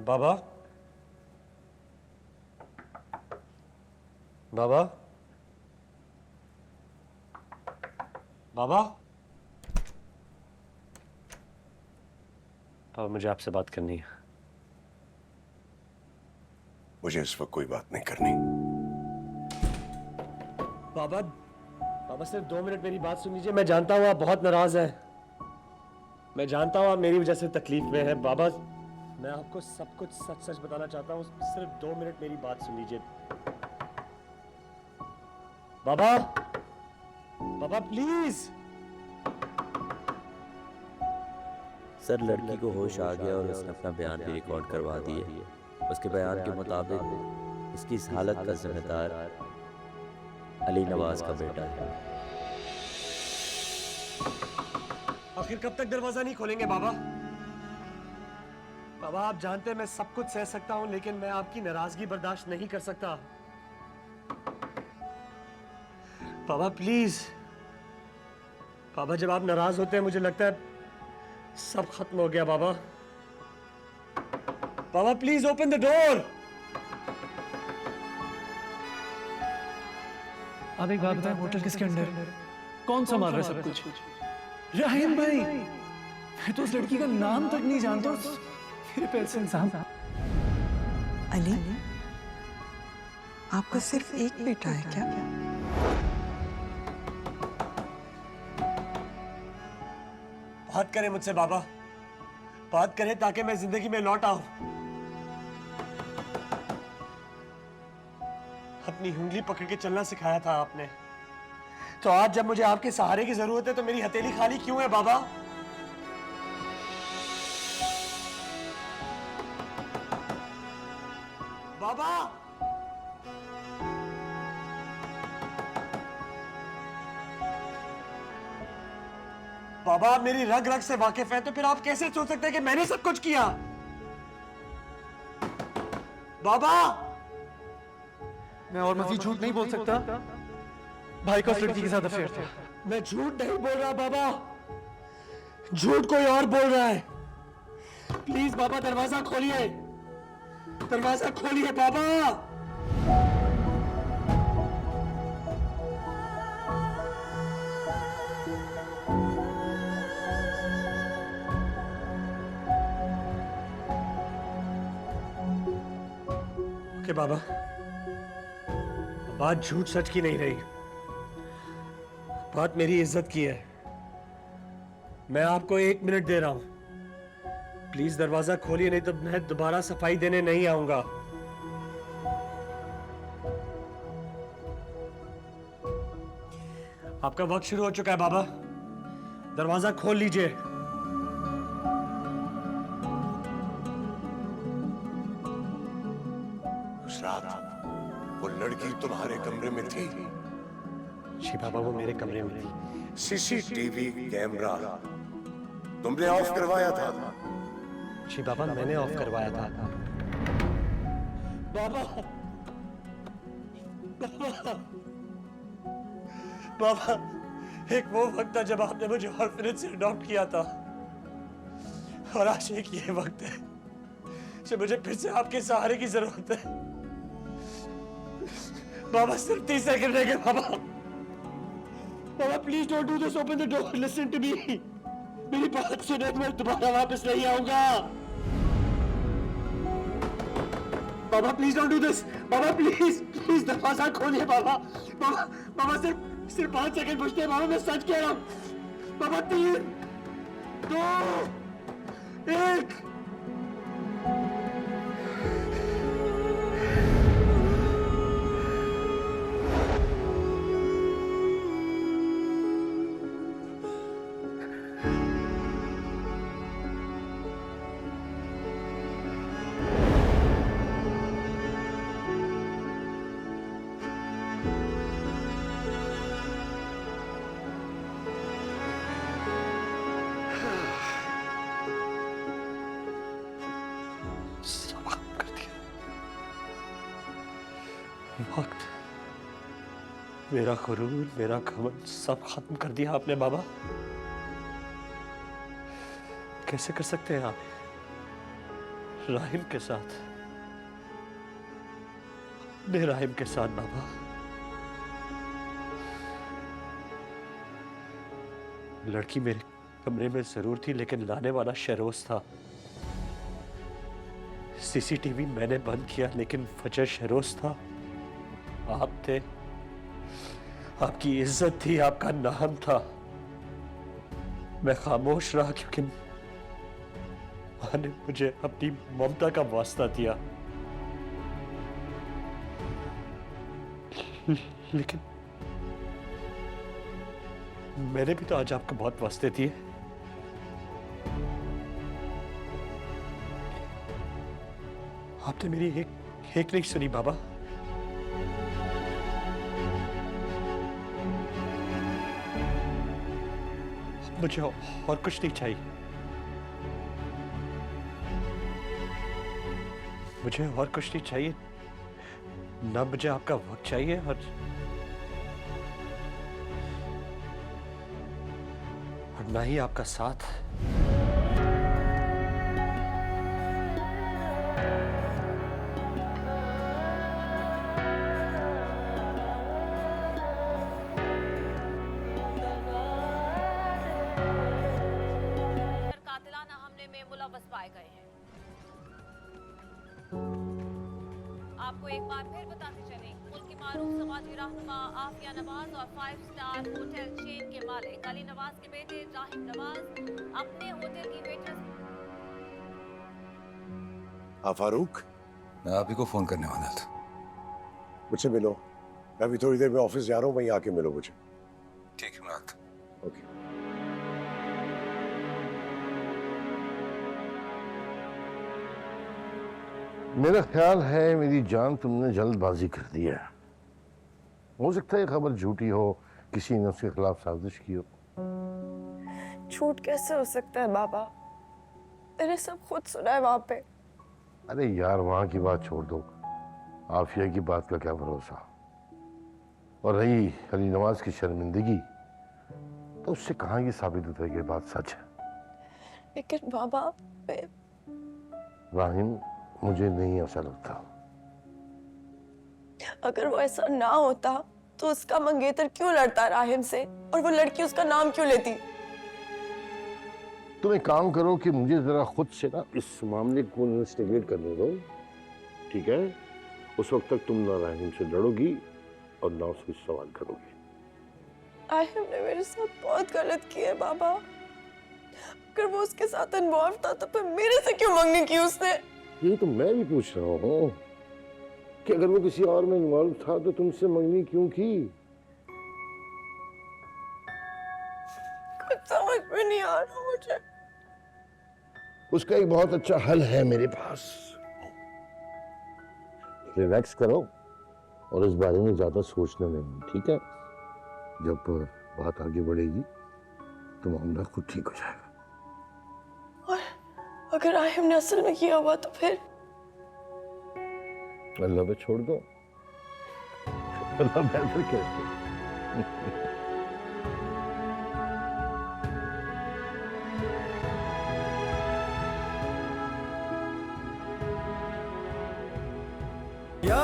बाबा, बाबा, बाबा, बाबा मुझे आपसे बात करनी है। मुझे इस वक्त कोई बात नहीं करनी। बाबा, बाबा सिर्फ 2 मिनट मेरी बात सुन लीजिए। मैं जानता हूँ आप बहुत नाराज हैं। मैं जानता हूँ आप मेरी वजह से तकलीफ में हैं। बाबा, मैं आपको सब कुछ सच सच बताना चाहता हूँ। सिर्फ 2 मिनट मेरी बात सुन लीजिए। बाबा, बाबा प्लीज। सर, लड़की को होश आ गया और उसने अपना बयान भी रिकॉर्ड करवा दिए। उसके बयान के मुताबिक इसकी इस हालत का जिम्मेदार अली नवाज का बेटा है। आखिर कब तक दरवाजा नहीं खोलेंगे बाबा? बाबा आप जानते हैं मैं सब कुछ सह सकता हूं, लेकिन मैं आपकी नाराजगी बर्दाश्त नहीं कर सकता। बाबा प्लीज। बाबा जब आप नाराज होते हैं मुझे लगता है सब खत्म हो गया। बाबा, बाबा प्लीज ओपन द डोर। आप एक बात बताएं, होटल किसके अंडर? कौन संभाल रहा है सब कुछ? राहिम भाई, मैं तो उस लड़की का नाम तक नहीं जानता। मेरे पैर से इंसान। अली, आपका सिर्फ एक बेटा है क्या? बात करें मुझसे बाबा, बात करें ताकि मैं जिंदगी में लौट आऊं। अपनी उंगली पकड़ के चलना सिखाया था आपने, तो आज जब मुझे आपके सहारे की जरूरत है तो मेरी हथेली खाली क्यों है बाबा? बाबा, बाबा आप मेरी रग रग से वाकिफ हैं, तो फिर आप कैसे सोच सकते हैं कि मैंने सब कुछ किया? बाबा, मैं और मजीद झूठ नहीं बोल सकता। भाई का उस लड़की के साथ अफेयर था। मैं झूठ नहीं बोल रहा बाबा, झूठ कोई और बोल रहा है। प्लीज बाबा दरवाजा खोलिए, दरवाजा खोलिए बाबा। ओके बाबा, बात झूठ सच की नहीं रही, बात मेरी इज्जत की है। मैं आपको 1 मिनट दे रहा हूं, प्लीज दरवाजा खोलिए, नहीं तो मैं दोबारा सफाई देने नहीं आऊंगा। आपका वक्त शुरू हो चुका है बाबा, दरवाजा खोल लीजिए। उस रात वो लड़की तुम्हारे कमरे में थी? जी बाबा, वो मेरे कमरे में थी। सीसीटीवी कैमरा तुमने ऑफ करवाया था? जी बाबा, मैंने ऑफ करवाया था। बाबा, बाबा, बाबा, एक वो वक्त था जब आपने मुझे ऑर्फनेज से अडॉप्ट किया था, और आज एक ये वक्त है जब मुझे फिर से आपके सहारे की जरूरत है। बाबा सिर्फ 30 सेकंड रह गए बाबा। बाबा please don't do this, open the door, listen to me. मेरी बात सुने, मैं दोबारा वापस नहीं आऊंगा। बाबा प्लीज डोंट डू दिस, बाबा प्लीज प्लीज दरवाजा खोलिए बाबा। बाबा, बाबा सिर्फ 5 सेकंड पूछते हैं बाबा, मैं सच कह रहा हूं। बाबा 3, 2, 1। वक्त, मेरा गुरूर, मेरा घमंड सब खत्म कर दिया आपने बाबा। कैसे कर सकते हैं आप? राहिम के साथ, अपने राहिम के साथ बाबा। लड़की मेरे कमरे में जरूर थी, लेकिन लाने वाला शहरोज था। सीसीटीवी मैंने बंद किया, लेकिन वजह शहरोज था। आप थे, आपकी इज्जत थी, आपका नाम था। मैं खामोश रहा क्योंकि मां ने मुझे अपनी ममता का वास्ता दिया, लेकिन मैंने भी तो आज आपको बहुत वास्ते दिए। आपने मेरी एक नहीं सुनी बाबा। मुझे और कुछ नहीं चाहिए, मुझे और कुछ नहीं चाहिए। ना मुझे आपका वक्त चाहिए और ना ही आपका साथ। कातिलाना हमले में मुलव्वस पाए गए हैं। आपको एक बार फिर बताते चलें, मुल्क की मारूफ समाजी रहनुमा आफिया नवाज और 5 स्टार होटल चेन के मालिक अली नवाज के बेटे राहिम नवाज अपने होटल की वेटर्स। हाँ फारूक, मैं आप ही को फोन करने वाला था। मुझसे मिलो। मैं अभी थोड़ी देर में ऑफिस जा रहा हूँ, वहीं आके मिलो मुझे। ठीक है, मैं आता हूं। ओके। मेरा ख्याल है मेरी जान तुमने जल्दबाजी कर दी है। हो सकता है खबर झूठी हो, किसी ने उसके खिलाफ साजिश की हो। झूठ कैसे हो सकता है बाबा? मैंने सब खुद सुना है वहां पे। अरे यार, वहां की बात छोड़ दो, आफिया की बात का क्या भरोसा। और रही अली नवाज की शर्मिंदगी, तो उससे कहाँ ये साबित होता है कि बात सच है। लेकिन बाबा राहिम, मुझे नहीं ऐसा लगता। अगर वो ऐसा ना होता तो उसका मंगेतर क्यों लड़ता राहिम से, और वो लड़की उसका नाम क्यों लेती? तुम एक काम करो कि मुझे जरा खुद से ना इस मामले को इन्वेस्टिगेट करने दो, ठीक है? उस वक्त तक तुम ना राहिम से लड़ोगी और ना उसको सवाल करोगी। राहिम ने मेरे साथ बहुत गलत किया है बाबा। अगर वो उसके साथ इन्वॉल्व था तो फिर मेरे से क्यों मंगनी की उसने? ये तो मैं भी पूछ रहा हूँ कि अगर वो किसी और में इन्वॉल्व था तो तुमसे मंगनी क्यों की? कुछ समझ में नहीं आ रहा मुझे। उसका एक बहुत अच्छा हल है मेरे पास। रिलैक्स करो और इस बारे में ज्यादा सोचना नहीं, ठीक है? जब बात आगे बढ़ेगी तो मामला खुद ठीक हो जाएगा। और अगर राहिम ने असल में किया हुआ तो फिर? अल्लाह पे छोड़ दो। अल्लाह बेहतर कहते। या